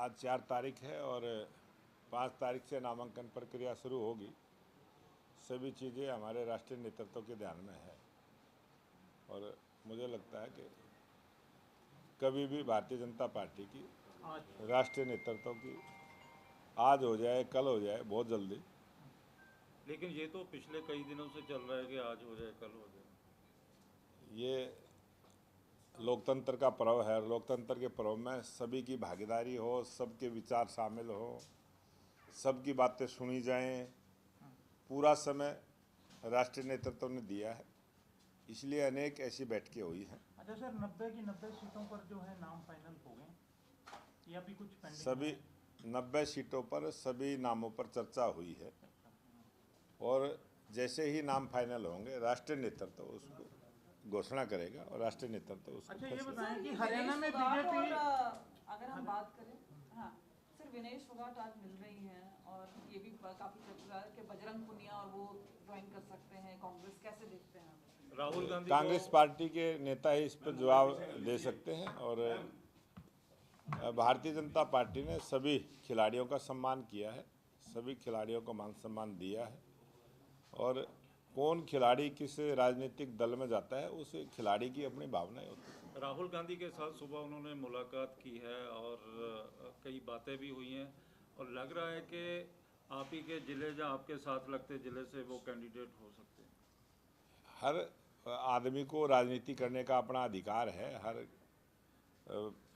आज 4 तारीख है और 5 तारीख से नामांकन प्रक्रिया शुरू होगी। सभी चीज़ें हमारे राष्ट्रीय नेतृत्व के ध्यान में है और मुझे लगता है कि कभी भी भारतीय जनता पार्टी की राष्ट्रीय नेतृत्व की आज हो जाए कल हो जाए बहुत जल्दी। लेकिन ये तो पिछले कई दिनों से चल रहा है कि आज हो जाए कल हो जाए। ये लोकतंत्र का पर्व है। लोकतंत्र के पर्व में सभी की भागीदारी हो, सबके विचार शामिल हो, सबकी बातें सुनी जाएं। पूरा समय राष्ट्रीय नेतृत्व ने दिया है, इसलिए अनेक ऐसी बैठकें हुई हैं। अच्छा सर, 90 की 90 सीटों पर जो है नाम फाइनल हो गए या भी कुछ पेंडिंग? सभी 90 सीटों पर सभी नामों पर चर्चा हुई है और जैसे ही नाम फाइनल होंगे राष्ट्रीय नेतृत्व उसको घोषणा करेगा और राष्ट्रीय नेतृत्व उसको। अच्छा ये बताएं कि हरियाणा में बीजेपी अगर हम बात करें, हाँ सर, विनेश फोगाट आज मिल रही हैं और ये भी काफी चर्चा है कि बजरंग पुनिया और वो ज्वाइन कर सकते हैं कांग्रेस। कैसे देखते हैं आप? राहुल गांधी कांग्रेस पार्टी के नेता ही इस पर जवाब दे सकते हैं और भारतीय जनता पार्टी ने सभी खिलाड़ियों का सम्मान किया है, सभी खिलाड़ियों को मान सम्मान दिया है और कौन खिलाड़ी किस राजनीतिक दल में जाता है उस खिलाड़ी की अपनी भावनाएं होती हैं। राहुल गांधी के साथ सुबह उन्होंने मुलाकात की है और कई बातें भी हुई हैं और लग रहा है कि आप ही के ज़िले या आपके साथ लगते ज़िले से वो कैंडिडेट हो सकते हैं। हर आदमी को राजनीति करने का अपना अधिकार है। हर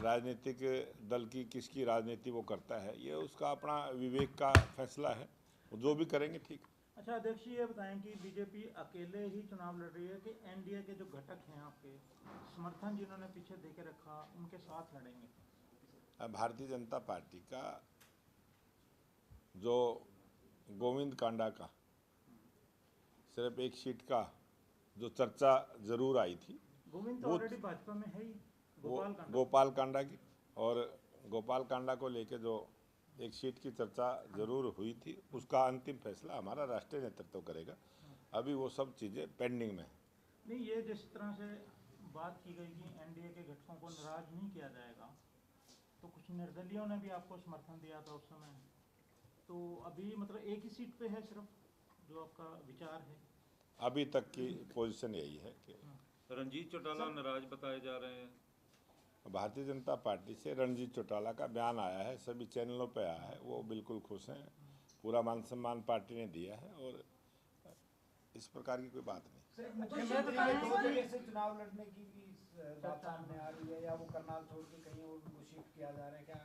राजनीतिक दल की किसकी राजनीति वो करता है, ये उसका अपना विवेक का फैसला है, जो भी करेंगे ठीक। अच्छा अध्यक्ष, ये बताएं कि बीजेपी अकेले ही चुनाव लड़ रही है कि एनडीए के जो घटक हैं आपके समर्थन जिन्होंने पीछे दे के रखा उनके साथ लड़ेंगे? अब भारतीय जनता पार्टी का जो गोविंद कांडा का सिर्फ एक सीट का जो चर्चा जरूर आई थी, गोविंद तो ऑलरेडी भाजपा में है ही, गोपाल कांडा की, और गोपाल कांडा को लेके जो एक सीट की चर्चा जरूर हुई थी, उसका अंतिम फैसला हमारा राष्ट्रीय नेतृत्व करेगा। अभी वो सब चीज़ें पेंडिंग में है। नहीं, ये जिस तरह से बात की गई कि एनडीए के घटकों को नाराज नहीं किया जाएगा, तो कुछ निर्दलीयों ने भी आपको समर्थन दिया था उस समय, तो अभी मतलब एक ही सीट पे है सिर्फ जो आपका विचार है? अभी तक की पोजीशन यही है कि रंजीत चौटाला नाराज बताए जा रहे हैं। भारतीय जनता पार्टी से रणजीत चौटाला का बयान आया है, सभी चैनलों पे आया है, वो बिल्कुल खुश हैं। पूरा मान सम्मान पार्टी ने दिया है और इस प्रकार की कोई बात नहीं। मुख्यमंत्री के 2 जगह से चुनाव लड़ने की भी बात सामने आ रही है, या वो करनाल छोड़ के कहीं और उनको शिफ्ट किया जा रहा है, क्या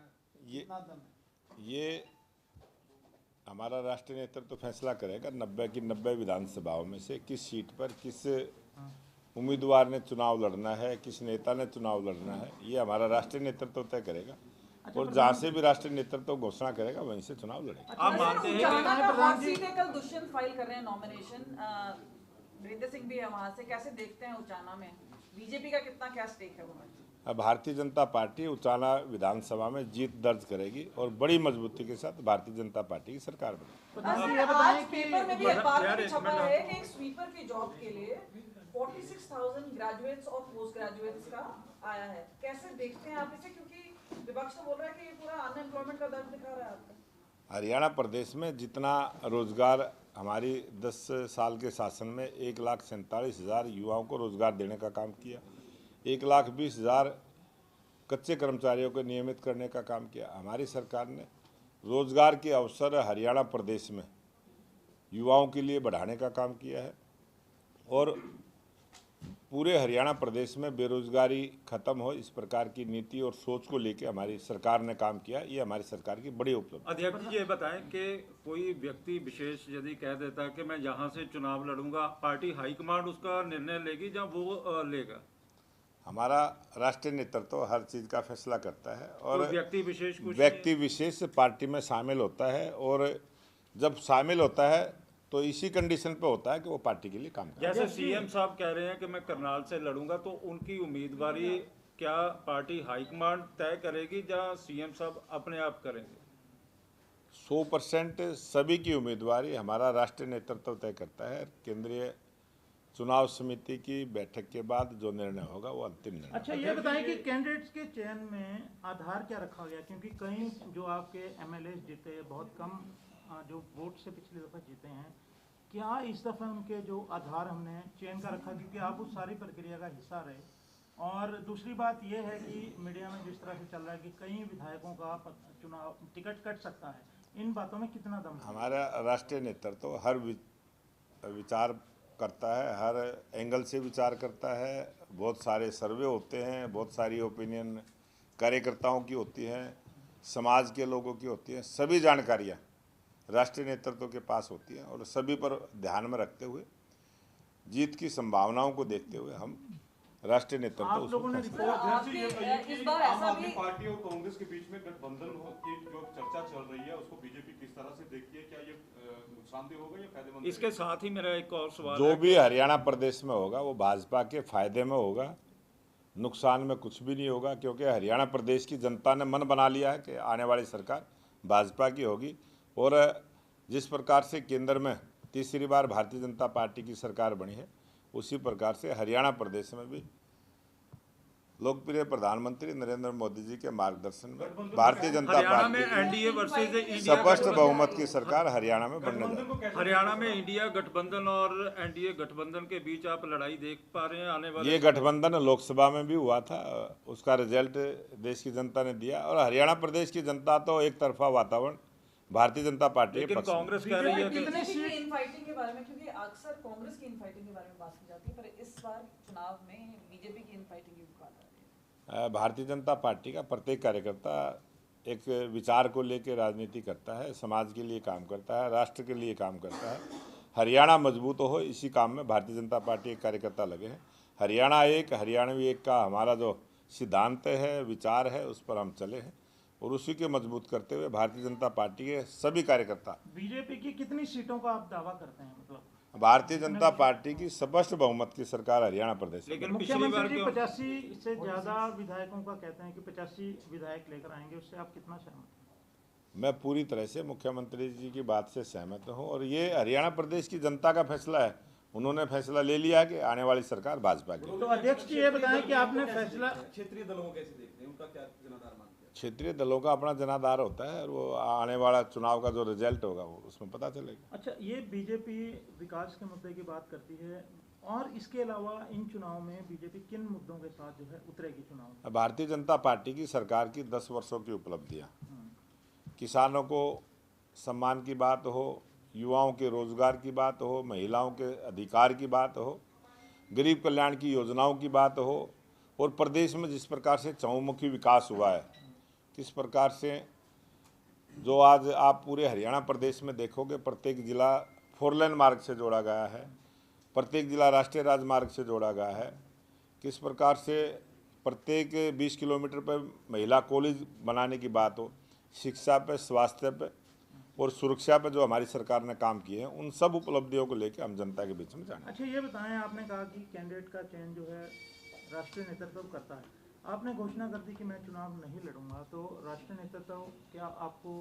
कितना दम है? ये हमारा राष्ट्रीय नेतृत्व फैसला करेगा 90 की 90 विधानसभाओं में से किस सीट पर किस उम्मीदवार ने चुनाव लड़ना है, किस नेता ने चुनाव लड़ना है, ये हमारा राष्ट्रीय नेतृत्व तय करेगा और जहाँ से भी राष्ट्रीय नेतृत्व घोषणा करेगा वहीं से चुनाव लड़ेगा। आप मानते हैं कि कल दुष्यंत फाइल कर रहे हैं नॉमिनेशन, वीरेंद्र सिंह भी है वहाँ से, कैसे देखते हैं उचाना में बीजेपी का कितना क्या स्टेक है वहाँ? अब भारतीय जनता पार्टी उचाना विधानसभा में जीत दर्ज करेगी और बड़ी मजबूती के साथ भारतीय जनता पार्टी की सरकार बनेगी। आज पेपर में भी अखबार में भी छपा है कि एक स्वीपर की जॉब के लिए 46,000 ग्रेजुएट्स और पोस्ट ग्रेजुएट्स का आया है। कैसे देखते हैं आप इसे, क्योंकि विपक्ष तो बोल रहा है कि ये पूरा अनएम्प्लॉयमेंट का दर्द दिखा रहा है आपका। हरियाणा प्रदेश में जितना रोजगार हमारी 10 साल के शासन में 1,47,000 युवाओं को रोजगार देने का काम किया, 1,20,000 कच्चे कर्मचारियों को नियमित करने का काम किया। हमारी सरकार ने रोजगार के अवसर हरियाणा प्रदेश में युवाओं के लिए बढ़ाने का काम किया है और पूरे हरियाणा प्रदेश में बेरोजगारी खत्म हो इस प्रकार की नीति और सोच को लेकर हमारी सरकार ने काम किया। ये हमारी सरकार की बड़ी उपलब्धि। अध्यक्ष जी, ये बताएं कि कोई व्यक्ति विशेष यदि कह देता है कि मैं यहाँ से चुनाव लड़ूंगा, पार्टी हाईकमांड उसका निर्णय लेगी या वो लेगा? हमारा राष्ट्रीय नेतृत्व हर चीज़ का फैसला करता है और तो व्यक्ति विशेष पार्टी में शामिल होता है और जब शामिल होता है तो इसी कंडीशन पे होता है कि वो पार्टी के लिए काम करे। जैसे सीएम साहब कह रहे हैं कि मैं करनाल से लड़ूंगा, तो उनकी उम्मीदवारी क्या पार्टी हाईकमांड तय करेगी या सीएम साहब अपने आप करेंगे? 100% सभी की उम्मीदवारी हमारा राष्ट्रीय नेतृत्व तय करता है। केंद्रीय चुनाव समिति की बैठक के बाद जो निर्णय होगा वो अंतिम निर्णय। अच्छा, ये बताएं कि कैंडिडेट्स के चयन में आधार क्या रखा गया, क्योंकि कई जो आपके एमएलए जीते बहुत कम जो वोट से पिछली दफा जीते हैं, क्या इस दफा उनके जो आधार हमने चयन का रखा, क्योंकि आप उस सारी प्रक्रिया का हिस्सा रहे। और दूसरी बात यह है कि मीडिया में जिस तरह से चल रहा है कि कई विधायकों का चुनाव टिकट कट सकता है, इन बातों में कितना दम है? हमारा राष्ट्रीय नेतृत्व हर विचार करता है, हर एंगल से विचार करता है। बहुत सारे सर्वे होते हैं, बहुत सारी ओपिनियन कार्यकर्ताओं की होती हैं, समाज के लोगों की होती हैं। सभी जानकारियां राष्ट्रीय नेतृत्व के पास होती हैं और सभी पर ध्यान में रखते हुए, जीत की संभावनाओं को देखते हुए हम राष्ट्रीय नेतृत्व आप लोगों ने इस बार ऐसा भी पार्टी और कांग्रेस के बीच में गठबंधन की जो चर्चा चल रही है उसको बीजेपी किस तरह से देखती है? क्या ये नुकसानदेह होगा या फायदेमंद? इसके साथ ही मेरा एक और सवाल जो भी हरियाणा प्रदेश में होगा वो भाजपा के फायदे में होगा, नुकसान में कुछ भी नहीं होगा, क्योंकि हरियाणा प्रदेश की जनता ने मन बना लिया है कि आने वाली सरकार भाजपा की होगी। और जिस प्रकार से केंद्र में तीसरी बार भारतीय जनता पार्टी की सरकार बनी है, उसी प्रकार से हरियाणा प्रदेश में भी लोकप्रिय प्रधानमंत्री नरेंद्र मोदी जी के मार्गदर्शन में भारतीय जनता हरियाणा में पार्टी एनडीए वर्सेज इंडिया स्पष्ट बहुमत की सरकार हरियाणा में बनने जा रही है। हरियाणा में इंडिया गठबंधन और एनडीए गठबंधन के बीच आप लड़ाई देख पा रहे हैं आने वाले? ये गठबंधन लोकसभा में भी हुआ था, उसका रिजल्ट देश की जनता ने दिया। और हरियाणा प्रदेश की जनता तो एक तरफा वातावरण भारतीय जनता पार्टी के लेकिन पक्ष में। कांग्रेस कह रही है कि बीजेपी की इनफाइटिंग के बारे में, क्योंकि अक्सर कांग्रेस की इनफाइटिंग के बारे में बात की जाती है, पर इस बार चुनाव में बीजेपी की इनफाइटिंग की बात आ रही है। भारतीय जनता पार्टी का प्रत्येक कार्यकर्ता एक विचार को लेकर राजनीति करता है, समाज के लिए काम करता है, राष्ट्र के लिए काम करता है। हरियाणा मजबूत हो, इसी काम में भारतीय जनता पार्टी के कार्यकर्ता लगे हैं। हरियाणा एक, हरियाणवी एक का हमारा जो सिद्धांत है, विचार है, उस पर हम चले हैं और उसी के मजबूत करते हुए भारतीय जनता पार्टी के सभी कार्यकर्ता। बीजेपी की कितनी सीटों का आप दावा करते हैं? मतलब भारतीय जनता पार्टी की स्पष्ट बहुमत की सरकार हरियाणा प्रदेश में। लेकिन पिछली बार मुख्यमंत्री जी क्यों 85 से ज्यादा विधायकों का कहते हैं कि 85 विधायक लेकर आएंगे, उससे आप कितना सहमत हैं? मैं पूरी तरह से मुख्यमंत्री जी की बात से सहमत हूं और ये हरियाणा प्रदेश की जनता का फैसला है। उन्होंने फैसला ले लिया कि आने वाली सरकार भाजपा की। तो अध्यक्ष जी ये बताएं कि आपने फैसला क्षेत्रीय दलों को कैसे देखते हैं? उनका क्या जनाधार मानते हैं? क्षेत्रीय दलों का अपना जनाधार होता है और वो आने वाला चुनाव का जो रिजल्ट होगा वो उसमें पता चलेगा। अच्छा, ये बीजेपी विकास के मुद्दे की बात करती है और इसके अलावा इन चुनाव में बीजेपी किन मुद्दों के साथ जो है उतरेगी चुनाव में? भारतीय जनता पार्टी की सरकार की 10 वर्षों की उपलब्धियां, किसानों को सम्मान की बात हो, युवाओं के रोजगार की बात हो, महिलाओं के अधिकार की बात हो, गरीब कल्याण की योजनाओं की बात हो और प्रदेश में जिस प्रकार से चहुमुखी विकास हुआ है, किस प्रकार से जो आज आप पूरे हरियाणा प्रदेश में देखोगे, प्रत्येक जिला 4 लेन मार्ग से जोड़ा गया है, प्रत्येक जिला राष्ट्रीय राजमार्ग से जोड़ा गया है, किस प्रकार से प्रत्येक 20 किलोमीटर पर महिला कॉलेज बनाने की बात हो, शिक्षा पे, स्वास्थ्य पे और सुरक्षा पे जो हमारी सरकार ने काम किए हैं, उन सब उपलब्धियों को लेकर हम जनता के बीच में जाएंगे। अच्छा, ये बताएं, आपने कहा कि कैंडिडेट का चयन जो है राष्ट्रीय नेतृत्व करता है। आपने घोषणा कर दी कि मैं चुनाव नहीं लड़ूंगा, तो राष्ट्रीय नेतृत्व क्या आपको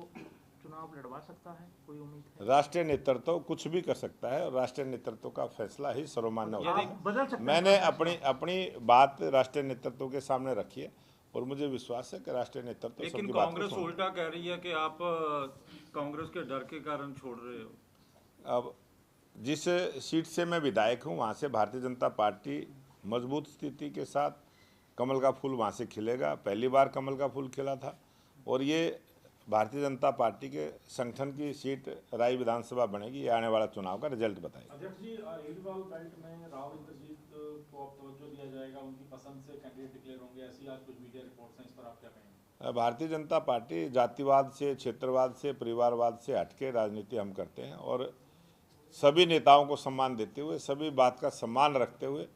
चुनाव लड़वा सकता है? कोई उम्मीद है? राष्ट्रीय नेतृत्व कुछ भी कर सकता है और राष्ट्रीय नेतृत्व का फैसला ही सर्वमान्य होता है। आप बदल सकते हैं? मैंने अपनी बात राष्ट्रीय नेतृत्व के सामने रखी है और मुझे विश्वास है कि राष्ट्रीय नेतृत्व लेकिन सबकी बात को कांग्रेस सुनेगा। उल्टा कह रही है कि आप कांग्रेस के डर के कारण छोड़ रहे हो। अब जिस सीट से मैं विधायक हूं, वहां से भारतीय जनता पार्टी मजबूत स्थिति के साथ कमल का फूल वहां से खिलेगा। पहली बार कमल का फूल खिला था और ये भारतीय जनता पार्टी के संगठन की सीट राय विधानसभा बनेगी। ये आने वाला चुनाव का रिजल्ट बताएगा। अध्यक्ष जी, रीडवाल बेल्ट में राव इंद्रजीत को अब तवज्जो दिया जाएगा, उनकी पसंद से कैंडिडेट डिक्लेयर होंगे, ऐसी आज कुछ मीडिया रिपोर्ट्स हैं, इस पर आप क्या कहेंगे? भारतीय जनता पार्टी जातिवाद से, क्षेत्रवाद से, परिवारवाद से हटके राजनीति हम करते हैं और सभी नेताओं को सम्मान देते हुए, सभी बात का सम्मान रखते हुए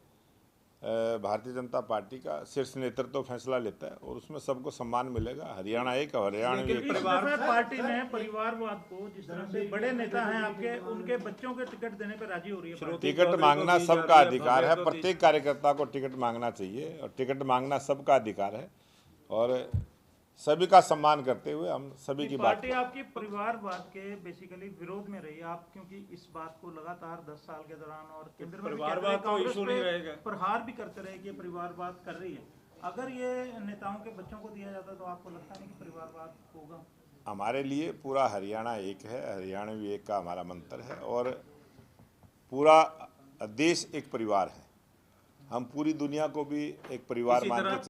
भारतीय जनता पार्टी का शीर्ष नेतृत्व फैसला लेता है और उसमें सबको सम्मान मिलेगा। हरियाणा एक, हरियाणा इस दफे पार्टी ने परिवारवाद को, जिस तरह से बड़े नेता हैं आपके, उनके बच्चों के टिकट देने पर राजी हो रही है। टिकट मांगना सबका अधिकार है, प्रत्येक कार्यकर्ता को टिकट मांगना चाहिए और टिकट मांगना सबका अधिकार है और सभी का सम्मान करते हुए हम सभी की बात पार्टी आपकी परिवारवाद के बेसिकली विरोध में रही आप, क्योंकि इस बात को लगातार 10 साल के दौरान और केंद्र में भी कहते रहे, परिवारवाद तो कांग्रेस इशू नहीं पे रहेगा। प्रहार भी करते रहे कि ये परिवारवाद कर रही है। अगर ये नेताओं के बच्चों को दिया जाता तो आपको लगता नहीं कि परिवारवाद होगा? हमारे लिए पूरा हरियाणा एक है, हरियाणवी एक का हमारा मंत्र है और पूरा देश एक परिवार है। हम पूरी दुनिया को भी एक परिवार इसी मान तरह के